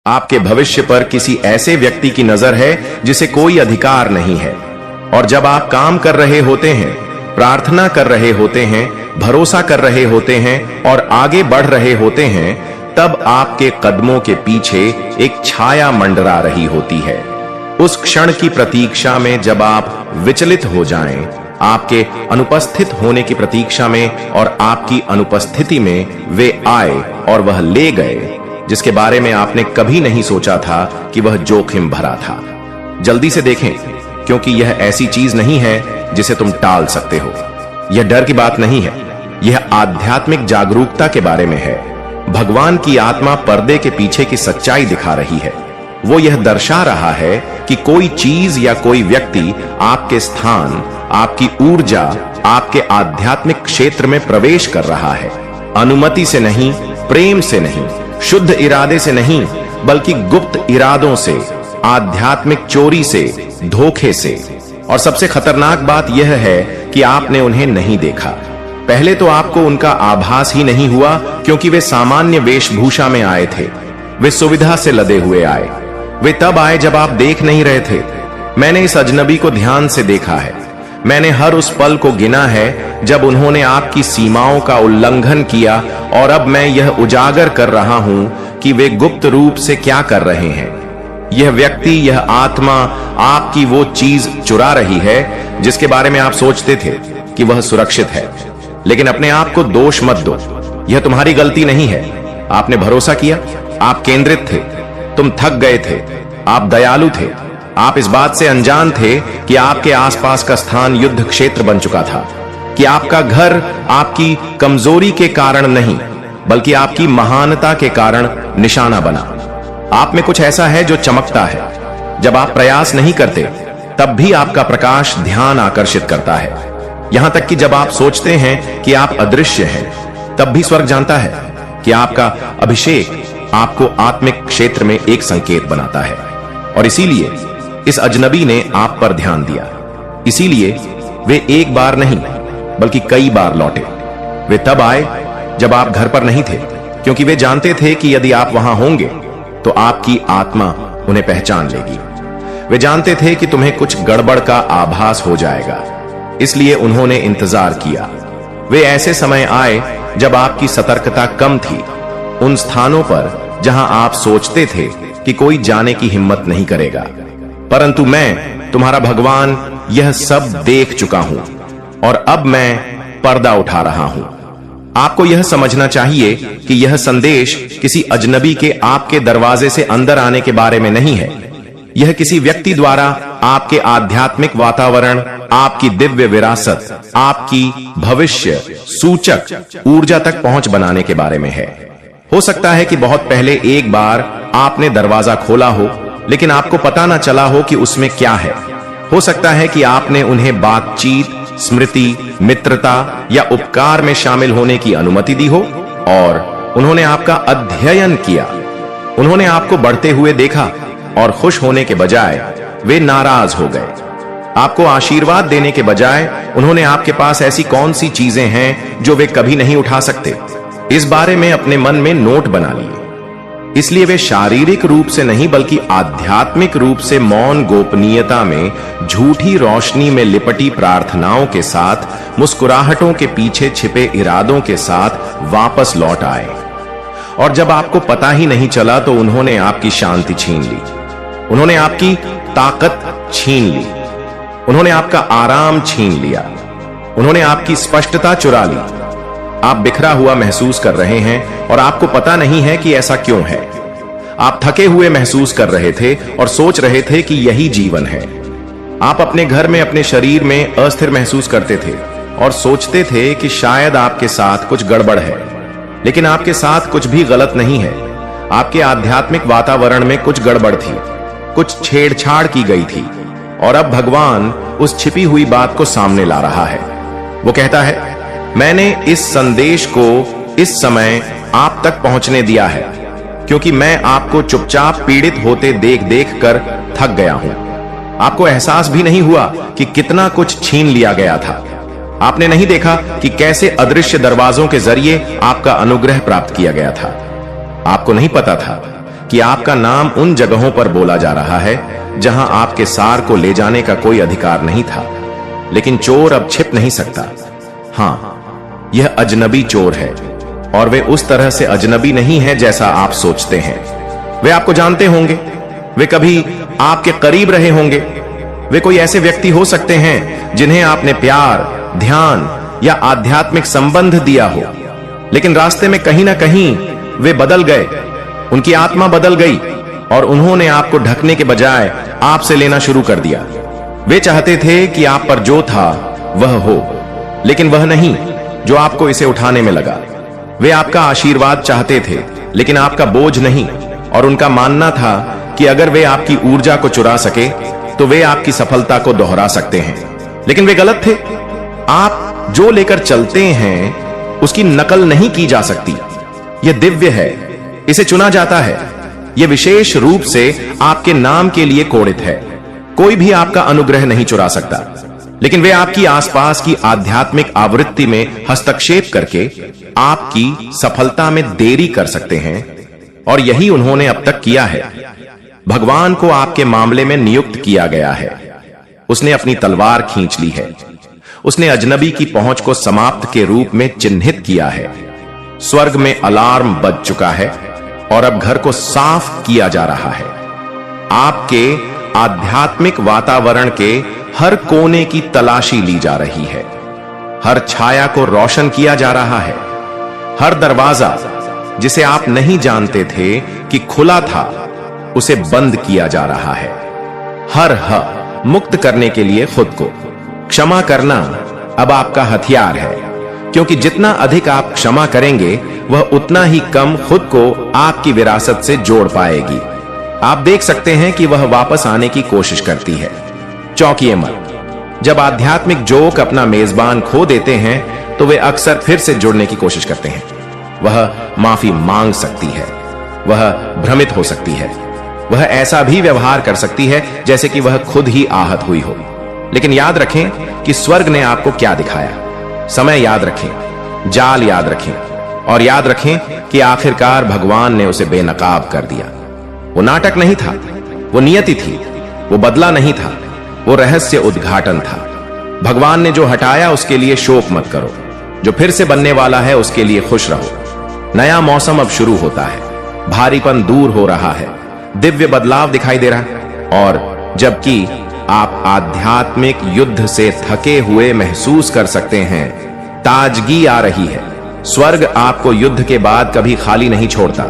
आपके भविष्य पर किसी ऐसे व्यक्ति की नजर है जिसे कोई अधिकार नहीं है। और जब आप काम कर रहे होते हैं, प्रार्थना कर रहे होते हैं, भरोसा कर रहे होते हैं और आगे बढ़ रहे होते हैं, तब आपके कदमों के पीछे एक छाया मंडरा रही होती है। उस क्षण की प्रतीक्षा में जब आप विचलित हो जाएं, आपके अनुपस्थित होने की प्रतीक्षा में और आपकी अनुपस्थिति में वे आए और वह ले गए जिसके बारे में आपने कभी नहीं सोचा था कि वह जोखिम भरा था। जल्दी से देखें, क्योंकि यह ऐसी चीज नहीं है जिसे तुम टाल सकते हो। यह डर की बात नहीं है, यह आध्यात्मिक जागरूकता के बारे में है। भगवान की आत्मा पर्दे के पीछे की सच्चाई दिखा रही है। वो यह दर्शा रहा है कि कोई चीज या कोई व्यक्ति आपके स्थान, आपकी ऊर्जा, आपके आध्यात्मिक क्षेत्र में प्रवेश कर रहा है। अनुमति से नहीं, प्रेम से नहीं, शुद्ध इरादे से नहीं, बल्कि गुप्त इरादों से, आध्यात्मिक चोरी से, धोखे से। और सबसे खतरनाक बात यह है कि आपने उन्हें नहीं देखा। पहले तो आपको उनका आभास ही नहीं हुआ, क्योंकि वे सामान्य वेशभूषा में आए थे। वे सुविधा से लदे हुए आए। वे तब आए जब आप देख नहीं रहे थे। मैंने इस अजनबी को ध्यान से देखा है। मैंने हर उस पल को गिना है जब उन्होंने आपकी सीमाओं का उल्लंघन किया, और अब मैं यह उजागर कर रहा हूं कि वे गुप्त रूप से क्या कर रहे हैं। यह व्यक्ति, यह आत्मा आपकी वो चीज चुरा रही है जिसके बारे में आप सोचते थे कि वह सुरक्षित है। लेकिन अपने आप को दोष मत दो, यह तुम्हारी गलती नहीं है। आपने भरोसा किया, आप केंद्रित थे, तुम थक गए थे, आप दयालु थे, आप इस बात से अनजान थे कि आपके आसपास का स्थान युद्ध क्षेत्र बन चुका था, कि आपका घर आपकी कमजोरी के कारण नहीं, बल्कि आपकी महानता के कारण निशाना बना। आप में कुछ ऐसा है जो चमकता है। जब आप प्रयास नहीं करते, तब भी आपका प्रकाश ध्यान आकर्षित करता है। यहां तक कि जब आप सोचते हैं कि आप अदृश्य हैं, तब भी स्वर्ग जानता है कि आपका अभिषेक आपको आत्मिक क्षेत्र में एक संकेत बनाता है। और इसीलिए इस अजनबी ने आप पर ध्यान दिया। इसीलिए वे एक बार नहीं, बल्कि कई बार लौटे। वे तब आए जब आप घर पर नहीं थे, क्योंकि वे जानते थे कि यदि आप वहां होंगे तो आपकी आत्मा उन्हें पहचान लेगी। वे जानते थे कि तुम्हें कुछ गड़बड़ का आभास हो जाएगा, इसलिए उन्होंने इंतजार किया। वे ऐसे समय आए जब आपकी सतर्कता कम थी, उन स्थानों पर जहां आप सोचते थे कि कोई जाने की हिम्मत नहीं करेगा। परंतु मैं, तुम्हारा भगवान, यह सब देख चुका हूं और अब मैं पर्दा उठा रहा हूं। आपको यह समझना चाहिए कि यह संदेश किसी अजनबी के आपके दरवाजे से अंदर आने के बारे में नहीं है। यह किसी व्यक्ति द्वारा आपके आध्यात्मिक वातावरण, आपकी दिव्य विरासत, आपकी भविष्य सूचक ऊर्जा तक पहुंच बनाने के बारे में है। हो सकता है कि बहुत पहले एक बार आपने दरवाजा खोला हो, लेकिन आपको पता ना चला हो कि उसमें क्या है। हो सकता है कि आपने उन्हें बातचीत, स्मृति, मित्रता या उपकार में शामिल होने की अनुमति दी हो, और उन्होंने आपका अध्ययन किया। उन्होंने आपको बढ़ते हुए देखा और खुश होने के बजाय वे नाराज हो गए। आपको आशीर्वाद देने के बजाय उन्होंने आपके पास ऐसी कौन सी चीजें हैं जो वे कभी नहीं उठा सकते, इस बारे में अपने मन में नोट बना लिए। इसलिए वे शारीरिक रूप से नहीं, बल्कि आध्यात्मिक रूप से मौन गोपनीयता में, झूठी रोशनी में लिपटी प्रार्थनाओं के साथ, मुस्कुराहटों के पीछे छिपे इरादों के साथ वापस लौट आए। और जब आपको पता ही नहीं चला तो उन्होंने आपकी शांति छीन ली, उन्होंने आपकी ताकत छीन ली, उन्होंने आपका आराम छीन लिया, उन्होंने आपकी स्पष्टता चुरा ली। आप बिखरा हुआ महसूस कर रहे हैं और आपको पता नहीं है कि ऐसा क्यों है। आप थके हुए महसूस कर रहे थे और सोच रहे थे कि यही जीवन है। आप अपने घर में, अपने शरीर में अस्थिर महसूस करते थे और सोचते थे कि शायद आपके साथ कुछ गड़बड़ है। लेकिन आपके साथ कुछ भी गलत नहीं है। आपके आध्यात्मिक वातावरण में कुछ गड़बड़ थी, कुछ छेड़छाड़ की गई थी, और अब भगवान उस छिपी हुई बात को सामने ला रहा है। वो कहता है, मैंने इस संदेश को इस समय आप तक पहुंचने दिया है, क्योंकि मैं आपको चुपचाप पीड़ित होते देख देख कर थक गया हूं। आपको एहसास भी नहीं हुआ कि कितना कुछ छीन लिया गया था। आपने नहीं देखा कि कैसे अदृश्य दरवाजों के जरिए आपका अनुग्रह प्राप्त किया गया था। आपको नहीं पता था कि आपका नाम उन जगहों पर बोला जा रहा है जहां आपके सार को ले जाने का कोई अधिकार नहीं था, लेकिन चोर अब छिप नहीं सकता। हां, यह अजनबी चोर है, और वे उस तरह से अजनबी नहीं है जैसा आप सोचते हैं। वे आपको जानते होंगे, वे कभी आपके करीब रहे होंगे, वे कोई ऐसे व्यक्ति हो सकते हैं जिन्हें आपने प्यार, ध्यान या आध्यात्मिक संबंध दिया हो, लेकिन रास्ते में कहीं ना कहीं वे बदल गए, उनकी आत्मा बदल गई और उन्होंने आपको ढकने के बजाय आपसे लेना शुरू कर दिया। वे चाहते थे कि आप पर जो था वह हो, लेकिन वह नहीं जो आपको इसे उठाने में लगा। वे आपका आशीर्वाद चाहते थे, लेकिन आपका बोझ नहीं, और उनका मानना था कि अगर वे आपकी ऊर्जा को चुरा सके तो वे आपकी सफलता को दोहरा सकते हैं। लेकिन वे गलत थे। आप जो लेकर चलते हैं उसकी नकल नहीं की जा सकती। यह दिव्य है, इसे चुना जाता है। यह विशेष रूप से आपके नाम के लिए कोडित है। कोई भी आपका अनुग्रह नहीं चुरा सकता, लेकिन वे आपकी आसपास की आध्यात्मिक आवृत्ति में हस्तक्षेप करके आपकी सफलता में देरी कर सकते हैं, और यही उन्होंने अब तक किया है। भगवान को आपके मामले में नियुक्त किया गया है। उसने अपनी तलवार खींच ली है। उसने अजनबी की पहुंच को समाप्त के रूप में चिन्हित किया है। स्वर्ग में अलार्म बज चुका है और अब घर को साफ किया जा रहा है। आपके आध्यात्मिक वातावरण के हर कोने की तलाशी ली जा रही है। हर छाया को रोशन किया जा रहा है। हर दरवाजा जिसे आप नहीं जानते थे कि खुला था, उसे बंद किया जा रहा है। हर मुक्त करने के लिए खुद को क्षमा करना अब आपका हथियार है, क्योंकि जितना अधिक आप क्षमा करेंगे वह उतना ही कम खुद को आपकी विरासत से जोड़ पाएगी। आप देख सकते हैं कि वह वापस आने की कोशिश करती है। चौंकिए मत। जब आध्यात्मिक जोक अपना मेजबान खो देते हैं तो वे अक्सर फिर से जुड़ने की कोशिश करते हैं। वह माफी मांग सकती है, वह भ्रमित हो सकती है, वह ऐसा भी व्यवहार कर सकती है जैसे कि वह खुद ही आहत हुई हो। लेकिन याद रखें कि स्वर्ग ने आपको क्या दिखाया। समय याद रखें, जाल याद रखें, और याद रखें कि आखिरकार भगवान ने उसे बेनकाब कर दिया। वो नाटक नहीं था, वो नियति थी, वो बदला नहीं था, वो रहस्य उद्घाटन था। भगवान ने जो हटाया उसके लिए शोक मत करो, जो फिर से बनने वाला है उसके लिए खुश रहो। नया मौसम अब शुरू होता है, भारीपन दूर हो रहा है, दिव्य बदलाव दिखाई दे रहा है, और जबकि आप आध्यात्मिक युद्ध से थके हुए महसूस कर सकते हैं, ताजगी आ रही है। स्वर्ग आपको युद्ध के बाद कभी खाली नहीं छोड़ता।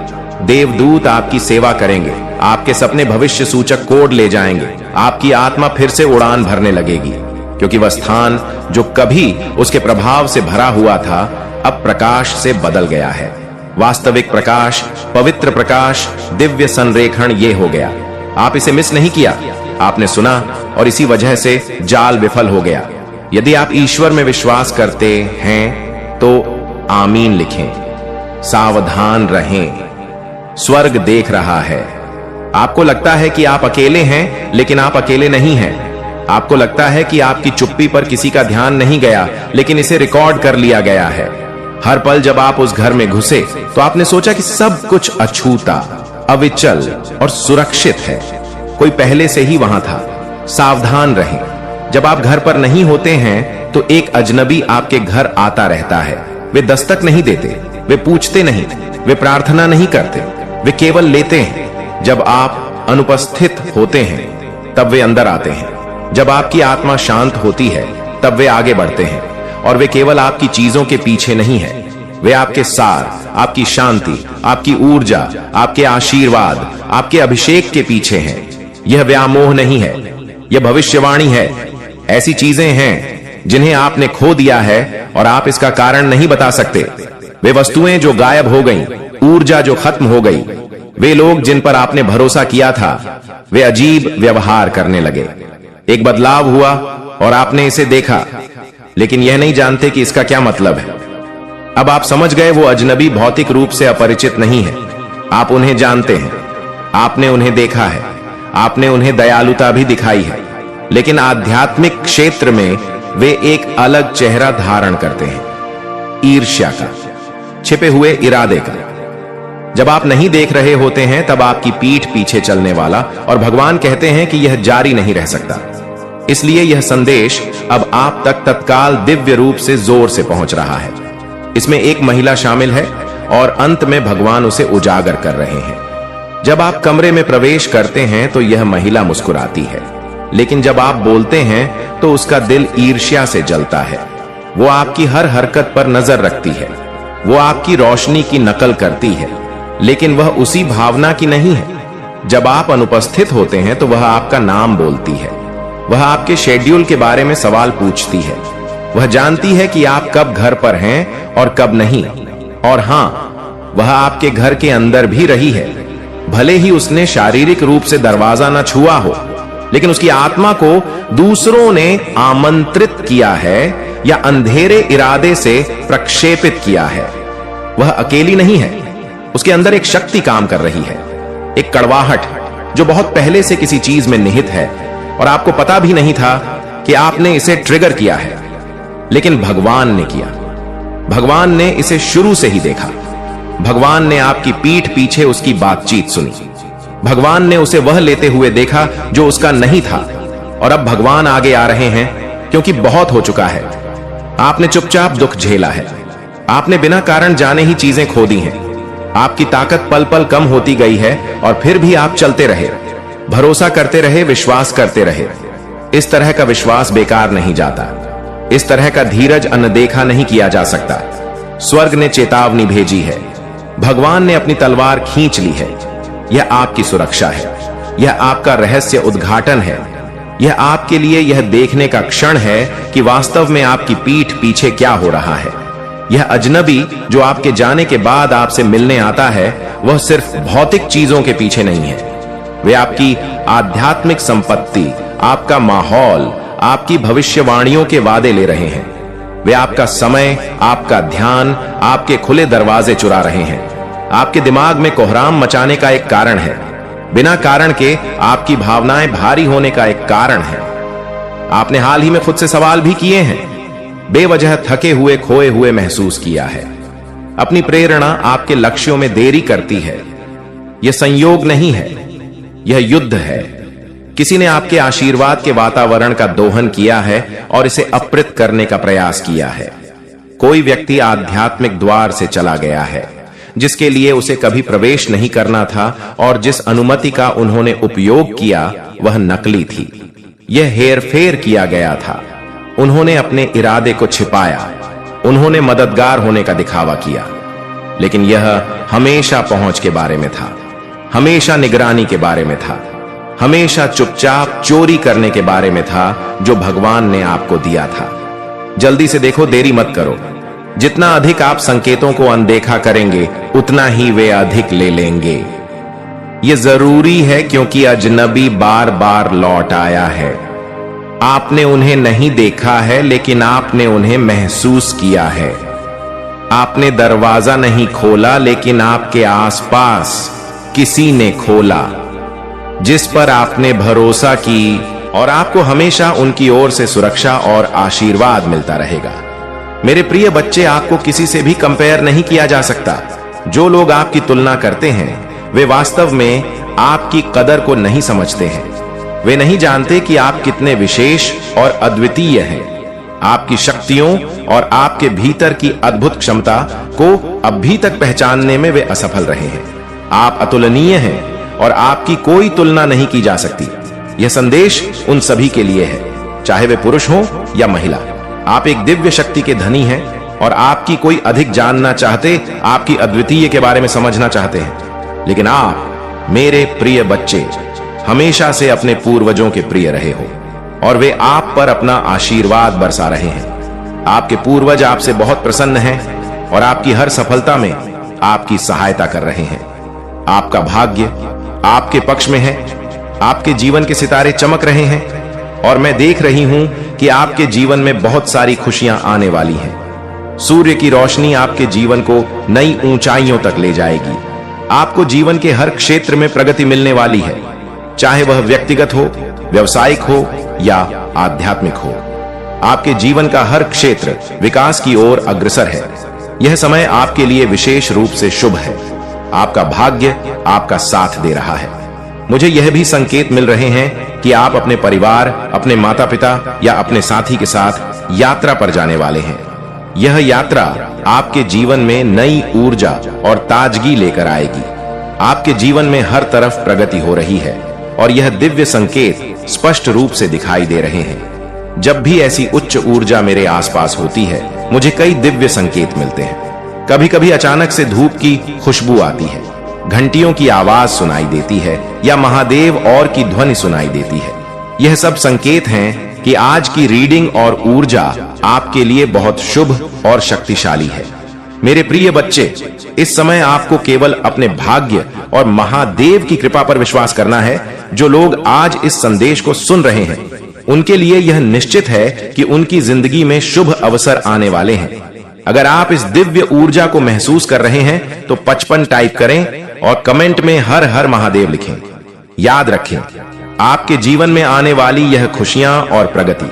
देवदूत आपकी सेवा करेंगे, आपके सपने भविष्य सूचक कोड ले जाएंगे, आपकी आत्मा फिर से उड़ान भरने लगेगी, क्योंकि वह स्थान जो कभी उसके प्रभाव से भरा हुआ था अब प्रकाश से बदल गया है। वास्तविक प्रकाश, पवित्र प्रकाश, दिव्य संरेखण ये हो गया। आप इसे मिस नहीं किया, आपने सुना, और इसी वजह से जाल विफल हो गया। यदि आप ईश्वर में विश्वास करते हैं तो आमीन लिखें। सावधान रहें, स्वर्ग देख रहा है। आपको लगता है कि आप अकेले हैं, लेकिन आप अकेले नहीं हैं। आपको लगता है कि आपकी चुप्पी पर किसी का ध्यान नहीं गया, लेकिन इसे रिकॉर्ड कर लिया गया है। हर पल जब आप उस घर में घुसे तो आपने सोचा कि सब कुछ अछूता, अविचल और सुरक्षित है। कोई पहले से ही वहां था। सावधान रहें। जब आप घर पर नहीं होते हैं तो एक अजनबी आपके घर आता रहता है। वे दस्तक नहीं देते, वे पूछते नहीं, वे प्रार्थना नहीं करते, वे केवल लेते हैं। जब आप अनुपस्थित होते हैं तब वे अंदर आते हैं। जब आपकी आत्मा शांत होती है तब वे आगे बढ़ते हैं, और वे केवल आपकी चीजों के पीछे नहीं है, वे आपके सार, आपकी शांति, आपकी ऊर्जा, आपके आशीर्वाद, आपके अभिषेक के पीछे हैं। यह व्यामोह नहीं है, यह भविष्यवाणी है। ऐसी चीजें हैं जिन्हें आपने खो दिया है और आप इसका कारण नहीं बता सकते। वे वस्तुएं जो गायब हो गईं, ऊर्जा जो खत्म हो गई, वे लोग जिन पर आपने भरोसा किया था, वे अजीब व्यवहार करने लगे। एक बदलाव हुआ और आपने इसे देखा, लेकिन यह नहीं जानते कि इसका क्या मतलब है। अब आप समझ गए, वो अजनबी भौतिक रूप से अपरिचित नहीं है। आप उन्हें जानते हैं, आपने उन्हें देखा है, आपने उन्हें दयालुता भी दिखाई है, लेकिन आध्यात्मिक क्षेत्र में वे एक अलग चेहरा धारण करते हैं, ईर्ष्या का, छिपे हुए इरादे का। जब आप नहीं देख रहे होते हैं तब आपकी पीठ पीछे चलने वाला और भगवान कहते हैं कि यह जारी नहीं रह सकता। इसलिए यह संदेश अब आप तक तत्काल दिव्य रूप से जोर से पहुंच रहा है। इसमें एक महिला शामिल है और अंत में भगवान उसे उजागर कर रहे हैं। जब आप कमरे में प्रवेश करते हैं तो यह महिला मुस्कुराती है, लेकिन जब आप बोलते हैं तो उसका दिल ईर्ष्या से जलता है। वो आपकी हर हरकत पर नजर रखती है, वो आपकी रोशनी की नकल करती है, लेकिन वह उसी भावना की नहीं है। जब आप अनुपस्थित होते हैं तो वह आपका नाम बोलती है, वह आपके शेड्यूल के बारे में सवाल पूछती है, वह जानती है कि आप कब घर पर हैं और कब नहीं। और हां, वह आपके घर के अंदर भी रही है। भले ही उसने शारीरिक रूप से दरवाजा न छुआ हो, लेकिन उसकी आत्मा को दूसरों ने आमंत्रित किया है या अंधेरे इरादे से प्रक्षेपित किया है। वह अकेली नहीं है, उसके अंदर एक शक्ति काम कर रही है, एक कड़वाहट जो बहुत पहले से किसी चीज में निहित है और आपको पता भी नहीं था कि आपने इसे ट्रिगर किया है, लेकिन भगवान ने किया। भगवान ने इसे शुरू से ही देखा। भगवान ने आपकी पीठ पीछे उसकी बातचीत सुनी। भगवान ने उसे वह लेते हुए देखा जो उसका नहीं था, और अब भगवान आगे आ रहे हैं क्योंकि बहुत हो चुका है। आपने चुपचाप दुख झेला है, आपने बिना कारण जाने ही चीजें खो दी हैं। आपकी ताकत पल पल कम होती गई है और फिर भी आप चलते रहे, भरोसा करते रहे, विश्वास करते रहे। इस तरह का विश्वास बेकार नहीं जाता। इस तरह का धीरज अनदेखा नहीं किया जा सकता। स्वर्ग ने चेतावनी भेजी है, भगवान ने अपनी तलवार खींच ली है। यह आपकी सुरक्षा है, यह आपका रहस्य उद्घाटन है, यह आपके लिए यह देखने का क्षण है कि वास्तव में आपकी पीठ पीछे क्या हो रहा है। यह अजनबी जो आपके जाने के बाद आपसे मिलने आता है, वह सिर्फ भौतिक चीजों के पीछे नहीं है। वे आपकी आध्यात्मिक संपत्ति, आपका माहौल, आपकी भविष्यवाणियों के वादे ले रहे हैं। वे आपका समय, आपका ध्यान, आपके खुले दरवाजे चुरा रहे हैं। आपके दिमाग में कोहराम मचाने का एक कारण है, बिना कारण के आपकी भावनाएं भारी होने का एक कारण है। आपने हाल ही में खुद से सवाल भी किए हैं, बेवजह थके हुए, खोए हुए महसूस किया है। अपनी प्रेरणा आपके लक्ष्यों में देरी करती है। यह संयोग नहीं है, यह युद्ध है। किसी ने आपके आशीर्वाद के वातावरण का दोहन किया है और इसे अप्रत करने का प्रयास किया है। कोई व्यक्ति आध्यात्मिक द्वार से चला गया है जिसके लिए उसे कभी प्रवेश नहीं करना था, और जिस अनुमति का उन्होंने उपयोग किया वह नकली थी। यह हेरफेर किया गया था। उन्होंने अपने इरादे को छिपाया, उन्होंने मददगार होने का दिखावा किया, लेकिन यह हमेशा पहुंच के बारे में था, हमेशा निगरानी के बारे में था, हमेशा चुपचाप चोरी करने के बारे में था जो भगवान ने आपको दिया था। जल्दी से देखो, देरी मत करो। जितना अधिक आप संकेतों को अनदेखा करेंगे, उतना ही वे अधिक ले लेंगे। यह जरूरी है क्योंकि अजनबी बार बार लौट आया है। आपने उन्हें नहीं देखा है, लेकिन आपने उन्हें महसूस किया है। आपने दरवाजा नहीं खोला, लेकिन आपके आसपास किसी ने खोला, जिस पर आपने भरोसा की, और आपको हमेशा उनकी ओर से सुरक्षा और आशीर्वाद मिलता रहेगा। मेरे प्रिय बच्चे, आपको किसी से भी कंपेयर नहीं किया जा सकता। जो लोग आपकी तुलना करते हैं वे वास्तव में आपकी कदर को नहीं समझते हैं। वे नहीं जानते कि आप कितने विशेष और अद्वितीय हैं। आपकी शक्तियों और आपके भीतर की अद्भुत क्षमता को अभी तक पहचानने में वे असफल रहे हैं। आप अतुलनीय हैं और आपकी कोई तुलना नहीं की जा सकती। यह संदेश उन सभी के लिए है, चाहे वे पुरुष हों या महिला। आप एक दिव्य शक्ति के धनी हैं और आपकी कोई अधिक जानना चाहते, आपकी अद्वितीय के बारे में समझना चाहते हैं। लेकिन आप, मेरे प्रिय बच्चे, हमेशा से अपने पूर्वजों के प्रिय रहे हो और वे आप पर अपना आशीर्वाद बरसा रहे हैं। आपके पूर्वज आपसे बहुत प्रसन्न हैं और आपकी हर सफलता में आपकी सहायता कर रहे हैं। आपका भाग्य आपके पक्ष में है। आपके जीवन के सितारे चमक रहे हैं और मैं देख रही हूं कि आपके जीवन में बहुत सारी खुशियां आने वाली हैं। सूर्य की रोशनी आपके जीवन को नई ऊंचाइयों तक ले जाएगी। आपको जीवन के हर क्षेत्र में प्रगति मिलने वाली है, चाहे वह व्यक्तिगत हो, व्यवसायिक हो या आध्यात्मिक हो। आपके जीवन का हर क्षेत्र विकास की ओर अग्रसर है। यह समय आपके लिए विशेष रूप से शुभ है। आपका भाग्य आपका साथ दे रहा है। मुझे यह भी संकेत मिल रहे हैं कि आप अपने परिवार, अपने माता पिता या अपने साथी के साथ यात्रा पर जाने वाले हैं। यह यात्रा आपके जीवन में नई ऊर्जा और ताजगी लेकर आएगी। आपके जीवन में हर तरफ प्रगति हो रही है और यह दिव्य संकेत स्पष्ट रूप से दिखाई दे रहे हैं। जब भी ऐसी उच्च ऊर्जा मेरे आसपास होती है, मुझे कई दिव्य संकेत मिलते हैं। कभी कभी अचानक से धूप की खुशबू आती है, घंटियों की आवाज सुनाई देती है या महादेव और की ध्वनि सुनाई देती है। यह सब संकेत हैं कि आज की रीडिंग और ऊर्जा आपके लिए बहुत शुभ और शक्तिशाली है। मेरे प्रिय बच्चे, इस समय आपको केवल अपने भाग्य और महादेव की कृपा पर विश्वास करना है। जो लोग आज इस संदेश को सुन रहे हैं, उनके लिए यह निश्चित है कि उनकी जिंदगी में शुभ अवसर आने वाले हैं। अगर आप इस दिव्य ऊर्जा को महसूस कर रहे हैं तो 55 टाइप करें और कमेंट में हर हर महादेव लिखें। याद रखें, आपके जीवन में आने वाली यह खुशियां और प्रगति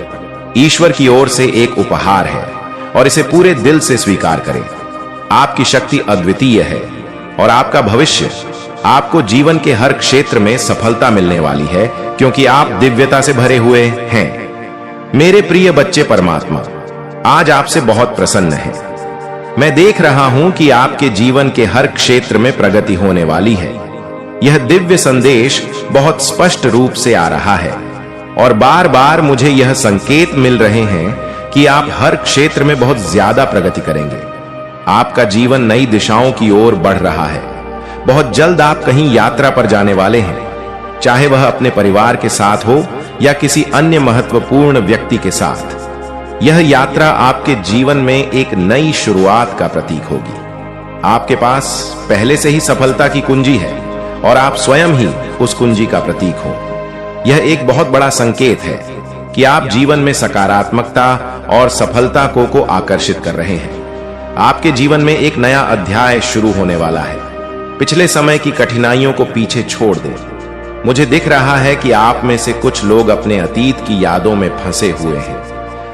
ईश्वर की ओर से एक उपहार है और इसे पूरे दिल से स्वीकार करें। आपकी शक्ति अद्वितीय है और आपका भविष्य, आपको जीवन के हर क्षेत्र में सफलता मिलने वाली है, क्योंकि आप दिव्यता से भरे हुए हैं। मेरे प्रिय बच्चे, परमात्मा आज आपसे बहुत प्रसन्न है। मैं देख रहा हूं कि आपके जीवन के हर क्षेत्र में प्रगति होने वाली है। यह दिव्य संदेश बहुत स्पष्ट रूप से आ रहा है और बार बार मुझे यह संकेत मिल रहे हैं कि आप हर क्षेत्र में बहुत ज्यादा प्रगति करेंगे। आपका जीवन नई दिशाओं की ओर बढ़ रहा है। बहुत जल्द आप कहीं यात्रा पर जाने वाले हैं, चाहे वह अपने परिवार के साथ हो या किसी अन्य महत्वपूर्ण व्यक्ति के साथ। यह यात्रा आपके जीवन में एक नई शुरुआत का प्रतीक होगी। आपके पास पहले से ही सफलता की कुंजी है और आप स्वयं ही उस कुंजी का प्रतीक हो। यह एक बहुत बड़ा संकेत है कि आप जीवन में सकारात्मकता और सफलता को आकर्षित कर रहे हैं। आपके जीवन में एक नया अध्याय शुरू होने वाला है। पिछले समय की कठिनाइयों को पीछे छोड़ दें। मुझे दिख रहा है कि आप में से कुछ लोग अपने अतीत की यादों में फंसे हुए हैं,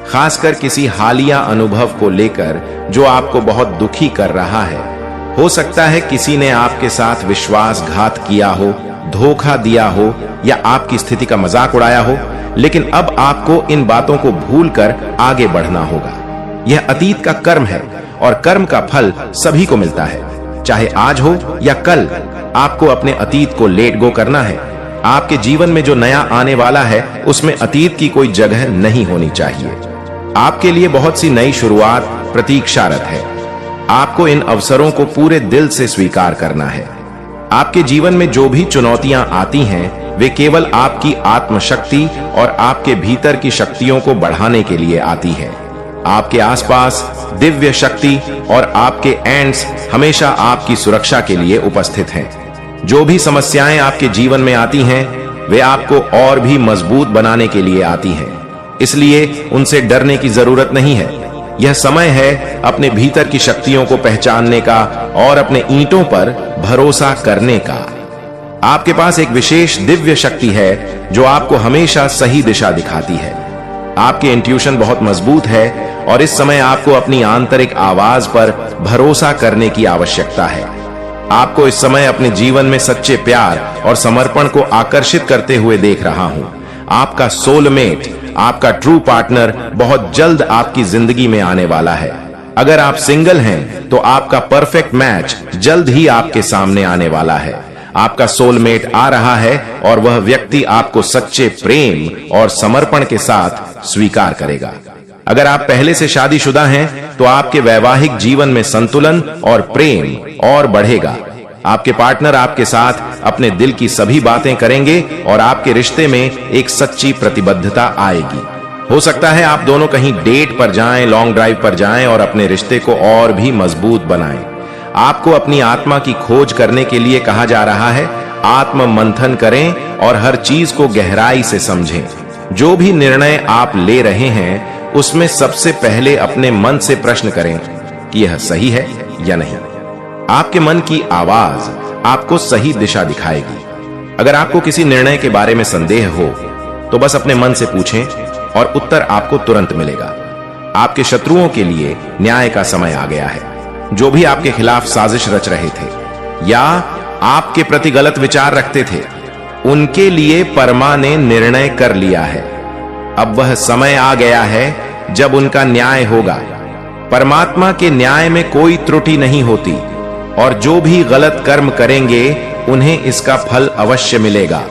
खासकर किसी हालिया अनुभव को लेकर जो आपको बहुत दुखी कर रहा है। हो सकता है किसी ने आपके साथ विश्वासघात किया हो, धोखा दिया हो या आपकी स्थिति का मजाक उड़ाया हो, लेकिन अब आपको इन बातों को भूलकर आगे बढ़ना होगा। यह अतीत का कर्म है और कर्म का फल सभी को मिलता है, चाहे आज हो या कल। आपको अपने अतीत को लेट गो करना है। आपके जीवन में जो नया आने वाला है, उसमें अतीत की कोई जगह नहीं होनी चाहिए। आपके लिए बहुत सी नई शुरुआत प्रतीक्षारत है। आपको इन अवसरों को पूरे दिल से स्वीकार करना है। आपके जीवन में जो भी चुनौतियां आती हैं, वे केवल आपकी आत्मशक्ति और आपके भीतर की शक्तियों को बढ़ाने के लिए आती है। आपके आसपास दिव्य शक्ति और आपके एंड्स हमेशा आपकी सुरक्षा के लिए उपस्थित हैं। जो भी समस्याएं आपके जीवन में आती हैं, वे आपको और भी मजबूत बनाने के लिए आती हैं। इसलिए उनसे डरने की जरूरत नहीं है। यह समय है अपने भीतर की शक्तियों को पहचानने का और अपने ईंटों पर भरोसा करने का। आपके पास एक विशेष दिव्य शक्ति है जो आपको हमेशा सही दिशा दिखाती है। आपके इंट्यूशन बहुत मजबूत है और इस समय आपको अपनी आंतरिक आवाज पर भरोसा करने की आवश्यकता है। आपको इस समय अपने जीवन में सच्चे प्यार और समर्पण को आकर्षित करते हुए देख रहा हूं। आपका सोलमेट, आपका ट्रू पार्टनर बहुत जल्द आपकी जिंदगी में आने वाला है। अगर आप सिंगल हैं तो आपका परफेक्ट मैच जल्द ही आपके सामने आने वाला है। आपका सोलमेट आ रहा है और वह व्यक्ति आपको सच्चे प्रेम और समर्पण के साथ स्वीकार करेगा। अगर आप पहले से शादीशुदा हैं तो आपके वैवाहिक जीवन में संतुलन और प्रेम और बढ़ेगा। आपके पार्टनर आपके साथ अपने दिल की सभी बातें करेंगे और आपके रिश्ते में एक सच्ची प्रतिबद्धता आएगी। हो सकता है आप दोनों कहीं डेट पर जाएं, लॉन्ग ड्राइव पर जाएं और अपने रिश्ते को और भी मजबूत बनाएं। आपको अपनी आत्मा की खोज करने के लिए कहा जा रहा है। आत्म मंथन करें और हर चीज को गहराई से समझें। जो भी निर्णय आप ले रहे हैं, उसमें सबसे पहले अपने मन से प्रश्न करें कि यह सही है या नहीं। आपके मन की आवाज आपको सही दिशा दिखाएगी। अगर आपको किसी निर्णय के बारे में संदेह हो तो बस अपने मन से पूछें और उत्तर आपको तुरंत मिलेगा। आपके शत्रुओं के लिए न्याय का समय आ गया है। जो भी आपके खिलाफ साजिश रच रहे थे, या आपके प्रति गलत विचार रखते थे, उनके लिए परमा ने निर्णय कर लिया है। अब वह समय आ गया है जब उनका न्याय होगा। परमात्मा के न्याय में कोई त्रुटि नहीं होती और जो भी गलत कर्म करेंगे उन्हें इसका फल अवश्य मिलेगा।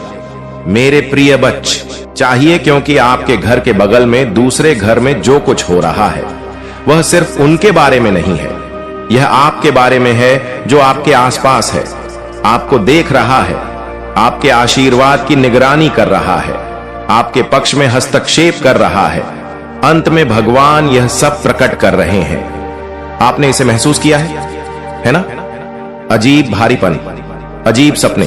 मेरे प्रिय बच्च, चाहिए क्योंकि आपके घर के बगल में दूसरे घर में जो कुछ हो रहा है वह सिर्फ उनके बारे में नहीं है, यह आपके बारे में है जो आपके आसपास है, आपको देख रहा है, आपके आशीर्वाद की निगरानी कर रहा है, आपके पक्ष में हस्तक्षेप कर रहा है। अंत में भगवान यह सब प्रकट कर रहे हैं। आपने इसे महसूस किया है ना? अजीब भारीपन, अजीब सपने,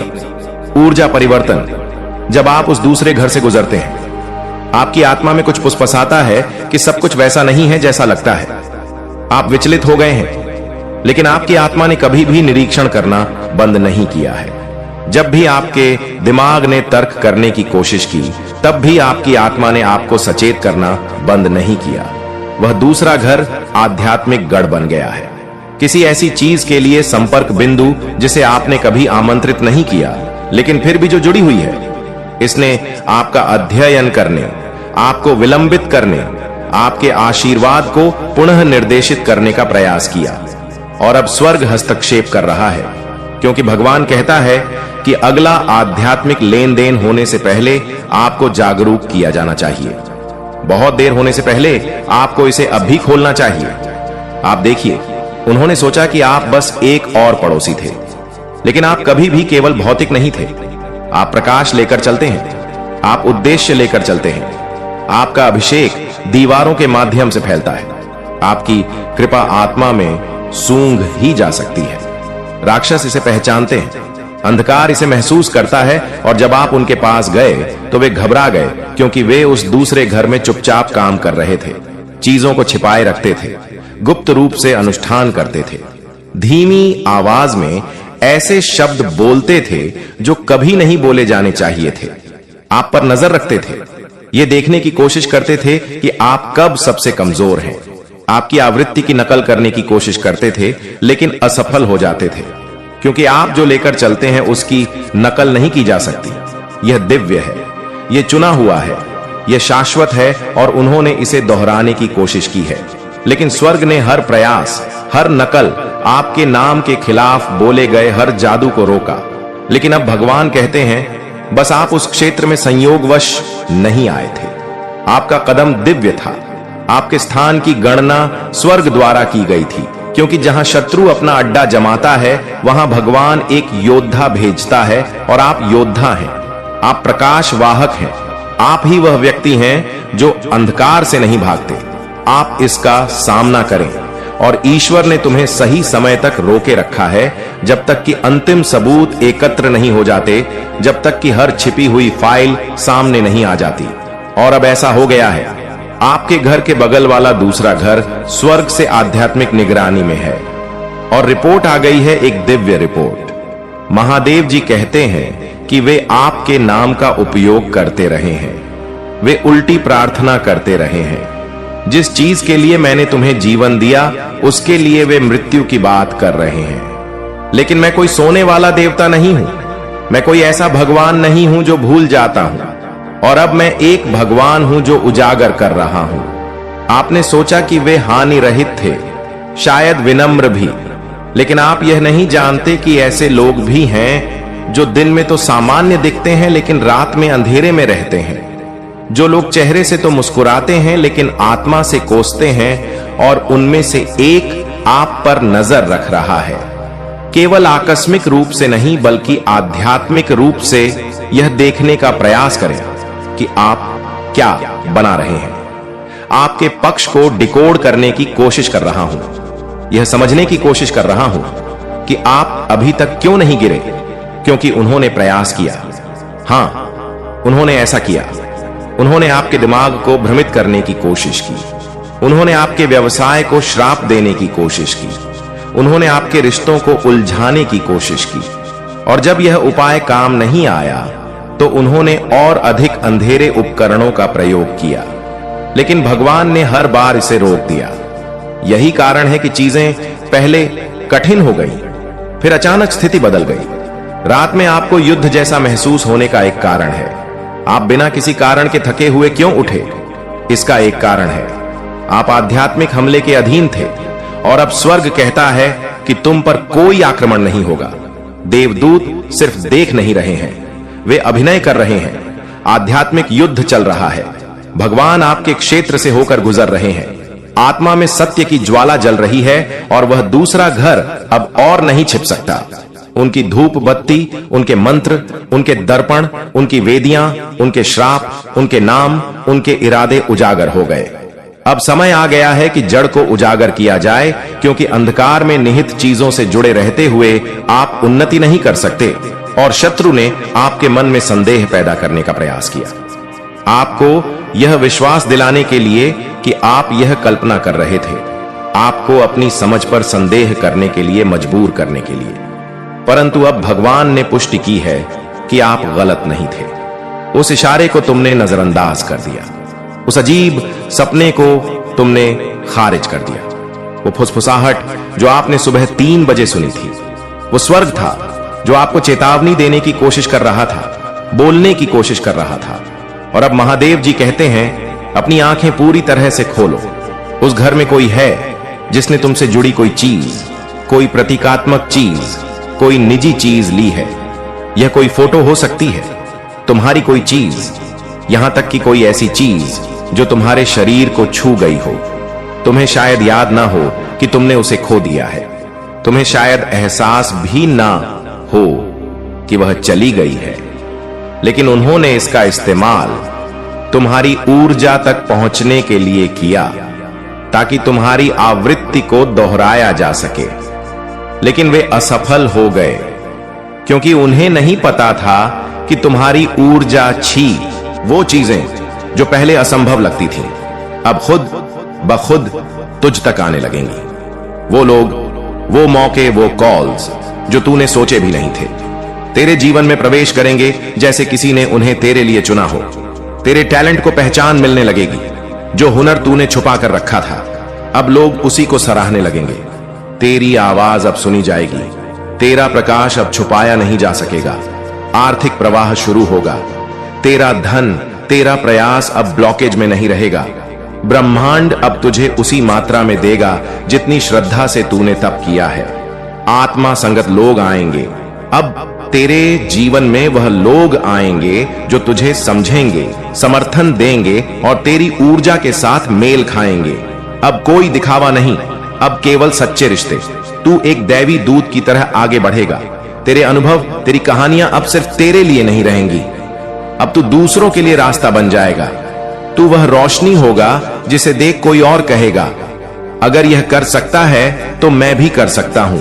ऊर्जा परिवर्तन। जब आप उस दूसरे घर से गुजरते हैं, आपकी आत्मा में कुछ फुसफुसाता है कि सब कुछ वैसा नहीं है जैसा लगता है। आप विचलित हो गए हैं, लेकिन आपकी आत्मा ने कभी भी निरीक्षण करना बंद नहीं किया है। जब भी आपके दिमाग ने तर्क करने की कोशिश की, तब भी आपकी आत्मा ने आपको सचेत करना बंद नहीं किया। वह दूसरा घर आध्यात्मिक गढ़ बन गया है, किसी ऐसी चीज के लिए संपर्क बिंदु जिसे आपने कभी आमंत्रित नहीं किया, लेकिन फिर भी जो जुड़ी हुई है। इसने आपका अध्ययन करने, आपको विलंबित करने, आपके आशीर्वाद को पुनः निर्देशित करने का प्रयास किया और अब स्वर्ग हस्तक्षेप कर रहा है, क्योंकि भगवान कहता है कि अगला आध्यात्मिक लेन देन होने से पहले आपको जागरूक किया जाना चाहिए। बहुत देर होने से पहले आपको इसे अब भी खोलना चाहिए। आप देखिए, उन्होंने सोचा कि आप बस एक और पड़ोसी थे, लेकिन आप कभी भी केवल भौतिक नहीं थे। आप प्रकाश लेकर चलते हैं, आप उद्देश्य लेकर चलते हैं। आपका अभिषेक दीवारों के माध्यम से फैलता है। आपकी कृपा आत्मा में सूंघ ही जा सकती है। राक्षस इसे पहचानते हैं, अंधकार इसे महसूस करता है, और जब आप उनके पास गए तो वे घबरा गए, क्योंकि वे उस दूसरे घर में चुपचाप काम कर रहे थे, चीजों को छिपाए रखते थे, गुप्त रूप से अनुष्ठान करते थे, धीमी आवाज में ऐसे शब्द बोलते थे जो कभी नहीं बोले जाने चाहिए थे। आप पर नजर रखते थे, ये देखने की कोशिश करते थे कि आप कब सबसे कमजोर हैं। आपकी आवृत्ति की नकल करने की कोशिश करते थे, लेकिन असफल हो जाते थे, क्योंकि आप जो लेकर चलते हैं उसकी नकल नहीं की जा सकती। यह दिव्य है, यह चुना हुआ है, यह शाश्वत है, और उन्होंने इसे दोहराने की कोशिश की है, लेकिन स्वर्ग ने हर प्रयास, हर नकल, आपके नाम के खिलाफ बोले गए हर जादू को रोका। लेकिन अब भगवान कहते हैं, बस आप उस क्षेत्र में संयोगवश नहीं आए थे। आपका कदम दिव्य था। आपके स्थान की गणना स्वर्ग द्वारा की गई थी, क्योंकि जहां शत्रु अपना अड्डा जमाता है वहां भगवान एक योद्धा भेजता है, और आप योद्धा हैं। आप प्रकाश वाहक हैं। आप ही वह व्यक्ति हैं जो अंधकार से नहीं भागते। आप इसका सामना करें, और ईश्वर ने तुम्हें सही समय तक रोके रखा है, जब तक कि अंतिम सबूत एकत्र नहीं हो जाते, जब तक कि हर छिपी हुई फाइल सामने नहीं आ जाती। और अब ऐसा हो गया है, आपके घर के बगल वाला दूसरा घर स्वर्ग से आध्यात्मिक निगरानी में है, और रिपोर्ट आ गई है, एक दिव्य रिपोर्ट। महादेव जी कहते हैं कि वे आपके नाम का उपयोग करते रहे हैं, वे उल्टी प्रार्थना करते रहे हैं। जिस चीज के लिए मैंने तुम्हें जीवन दिया, उसके लिए वे मृत्यु की बात कर रहे हैं। लेकिन मैं कोई सोने वाला देवता नहीं हूं, मैं कोई ऐसा भगवान नहीं हूं जो भूल जाता हूं, और अब मैं एक भगवान हूं जो उजागर कर रहा हूं। आपने सोचा कि वे हानि रहित थे, शायद विनम्र भी, लेकिन आप यह नहीं जानते कि ऐसे लोग भी हैं जो दिन में तो सामान्य दिखते हैं, लेकिन रात में अंधेरे में रहते हैं। जो लोग चेहरे से तो मुस्कुराते हैं, लेकिन आत्मा से कोसते हैं, और उनमें से एक आप पर नजर रख रहा है। केवल आकस्मिक रूप से नहीं, बल्कि आध्यात्मिक रूप से यह देखने का प्रयास करें कि आप क्या बना रहे हैं। आपके पक्ष को डिकोड करने की कोशिश कर रहा हूं, यह समझने की कोशिश कर रहा हूं कि आप अभी तक क्यों नहीं गिरे, क्योंकि उन्होंने प्रयास किया। हां, उन्होंने ऐसा किया। उन्होंने आपके दिमाग को भ्रमित करने की कोशिश की, उन्होंने आपके व्यवसाय को श्राप देने की कोशिश की, उन्होंने आपके रिश्तों को उलझाने की कोशिश की, और जब यह उपाय काम नहीं आया तो उन्होंने और अधिक अंधेरे उपकरणों का प्रयोग किया, लेकिन भगवान ने हर बार इसे रोक दिया। यही कारण है कि चीजें पहले कठिन हो गई, फिर अचानक स्थिति बदल गई। रात में आपको युद्ध जैसा महसूस होने का एक कारण है। आप बिना किसी कारण के थके हुए क्यों उठे? इसका एक कारण है, आप आध्यात्मिक हमले के अधीन थे और अब स्वर्ग कहता है कि तुम पर कोई आक्रमण नहीं होगा। देवदूत सिर्फ देख नहीं रहे हैं, वे अभिनय कर रहे हैं। आध्यात्मिक युद्ध चल रहा है। भगवान आपके क्षेत्र से होकर गुजर रहे हैं। आत्मा में सत्य की ज्वाला जल रही है और वह दूसरा घर अब और नहीं छिप सकता। उनकी धूप बत्ती, उनके मंत्र, उनके दर्पण, उनकी वेदियां, उनके श्राप, उनके नाम, उनके इरादे उजागर हो गए। अब समय आ गया है कि जड़ को उजागर किया जाए, क्योंकि अंधकार में निहित चीजों से जुड़े रहते हुए आप उन्नति नहीं कर सकते और शत्रु ने आपके मन में संदेह पैदा करने का प्रयास किया, आपको यह विश्वास दिलाने के लिए कि आप यह कल्पना कर रहे थे, आपको अपनी समझ पर संदेह करने के लिए मजबूर करने के लिए। परंतु अब भगवान ने पुष्टि की है कि आप गलत नहीं थे। उस इशारे को तुमने नजरअंदाज कर दिया, उस अजीब सपने को तुमने खारिज कर दिया। वो फुसफुसाहट जो आपने सुबह 3 बजे सुनी थी, वो स्वर्ग था जो आपको चेतावनी देने की कोशिश कर रहा था, बोलने की कोशिश कर रहा था। और अब महादेव जी कहते हैं, अपनी आंखें पूरी तरह से खोलो। उस घर में कोई है जिसने तुमसे जुड़ी कोई चीज, कोई प्रतीकात्मक चीज, कोई निजी चीज ली है। यह कोई फोटो हो सकती है, तुम्हारी कोई चीज, यहां तक कि कोई ऐसी चीज जो तुम्हारे शरीर को छू गई हो। तुम्हें शायद याद ना हो कि तुमने उसे खो दिया है। तुम्हें शायद एहसास भी ना हो कि वह चली गई है, लेकिन उन्होंने इसका इस्तेमाल तुम्हारी ऊर्जा तक पहुंचने के लिए किया, ताकि तुम्हारी आवृत्ति को दोहराया जा सके। लेकिन वे असफल हो गए, क्योंकि उन्हें नहीं पता था कि तुम्हारी ऊर्जा छी, वो चीजें जो पहले असंभव लगती थीं, अब खुद ब खुद तुझ तक आने लगेंगी। वो लोग, वो मौके, वो कॉल्स जो तूने सोचे भी नहीं थे, तेरे जीवन में प्रवेश करेंगे जैसे किसी ने उन्हें तेरे लिए चुना हो। तेरे टैलेंट को पहचान मिलने लगेगी। जो हुनर तूने छुपा कर रखा था, अब लोग उसी को सराहने लगेंगे। तेरी आवाज अब सुनी जाएगी। तेरा प्रकाश अब छुपाया नहीं जा सकेगा। आर्थिक प्रवाह शुरू होगा। तेरा धन, तेरा प्रयास अब ब्लॉकेज में नहीं रहेगा। ब्रह्मांड अब तुझे उसी मात्रा में देगा जितनी श्रद्धा से तूने तप किया है। आत्मा संगत लोग आएंगे। अब तेरे जीवन में वह लोग आएंगे जो तुझे समझेंगे, समर्थन देंगे और तेरी ऊर्जा के साथ मेल खाएंगे। अब कोई दिखावा नहीं, अब केवल सच्चे रिश्ते। तू एक दैवी दूत की तरह आगे बढ़ेगा। तेरे अनुभव, तेरी कहानियां अब सिर्फ तेरे लिए नहीं रहेंगी। अब तू दूसरों के लिए रास्ता बन जाएगा। तू वह रोशनी होगा जिसे देख कोई और कहेगा, अगर यह कर सकता है तो मैं भी कर सकता हूं।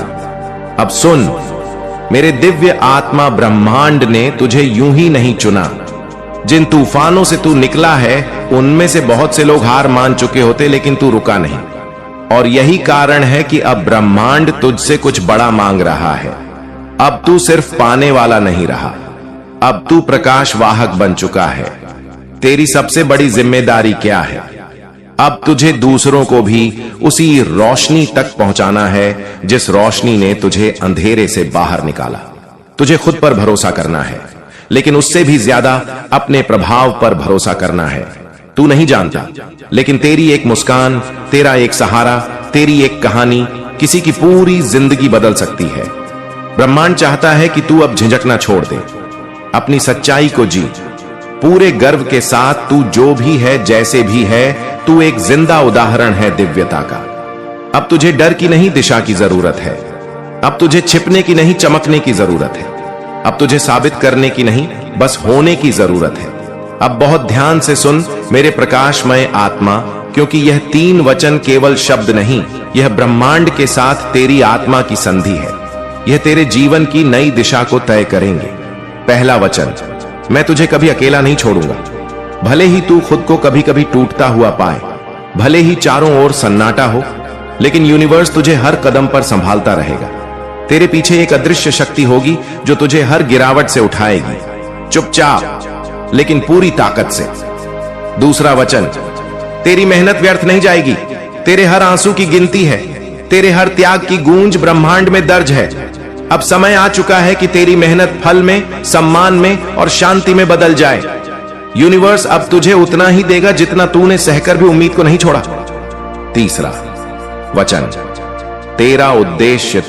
अब सुन, मेरे दिव्य आत्मा ब्रह्मांड ने तुझे यूं ही नहीं चुना। जिन तूफानों से तू निकला है, उनमें से बहुत से लोग हार मान चुके होते, लेकिन तू रुका नहीं। और यही कारण है कि अब ब्रह्मांड तुझसे कुछ बड़ा मांग रहा है। अब तू सिर्फ पाने वाला नहीं रहा, अब तू प्रकाश वाहक बन चुका है। तेरी सबसे बड़ी जिम्मेदारी क्या है? अब तुझे दूसरों को भी उसी रोशनी तक पहुंचाना है जिस रोशनी ने तुझे अंधेरे से बाहर निकाला। तुझे खुद पर भरोसा करना है, लेकिन उससे भी ज्यादा अपने प्रभाव पर भरोसा करना है। तू नहीं जानता, लेकिन तेरी एक मुस्कान, तेरा एक सहारा, तेरी एक कहानी किसी की पूरी जिंदगी बदल सकती है। ब्रह्मांड चाहता है कि तू अब झिझकना छोड़ दे, अपनी सच्चाई को जी। पूरे गर्व के साथ तू जो भी है, जैसे भी है, तू एक जिंदा उदाहरण है दिव्यता का। अब तुझे डर की नहीं, दिशा की जरूरत है। अब तुझे छिपने की नहीं, चमकने की जरूरत है। अब तुझे साबित करने की नहीं, बस होने की जरूरत है। अब बहुत ध्यान से सुन मेरे प्रकाशमय आत्मा, क्योंकि यह 3 वचन केवल शब्द नहीं, यह ब्रह्मांड के साथ तेरी आत्मा की संधि है। यह तेरे जीवन की नई दिशा को तय करेंगे। पहला वचन, मैं तुझे कभी अकेला नहीं छोड़ूंगा। भले ही तू खुद को कभी कभी टूटता हुआ पाए, भले ही चारों ओर सन्नाटा हो, लेकिन यूनिवर्स तुझे हर कदम पर संभालता रहेगा। तेरे पीछे एक अदृश्य शक्ति होगी जो तुझे हर गिरावट से उठाएगी, चुपचाप लेकिन पूरी ताकत से। दूसरा वचन, तेरी मेहनत व्यर्थ नहीं जाएगी। तेरे हर आंसू की गिनती है, तेरे हर त्याग की गूंज ब्रह्मांड में दर्ज है। अब समय आ चुका है कि तेरी मेहनत फल में, सम्मान में और शांति में बदल जाए। यूनिवर्स अब तुझे उतना ही देगा जितना तूने सहकर भी उम्मीद को नहीं छोड़ा। तीसरा वचन, तेरा उद्देश्य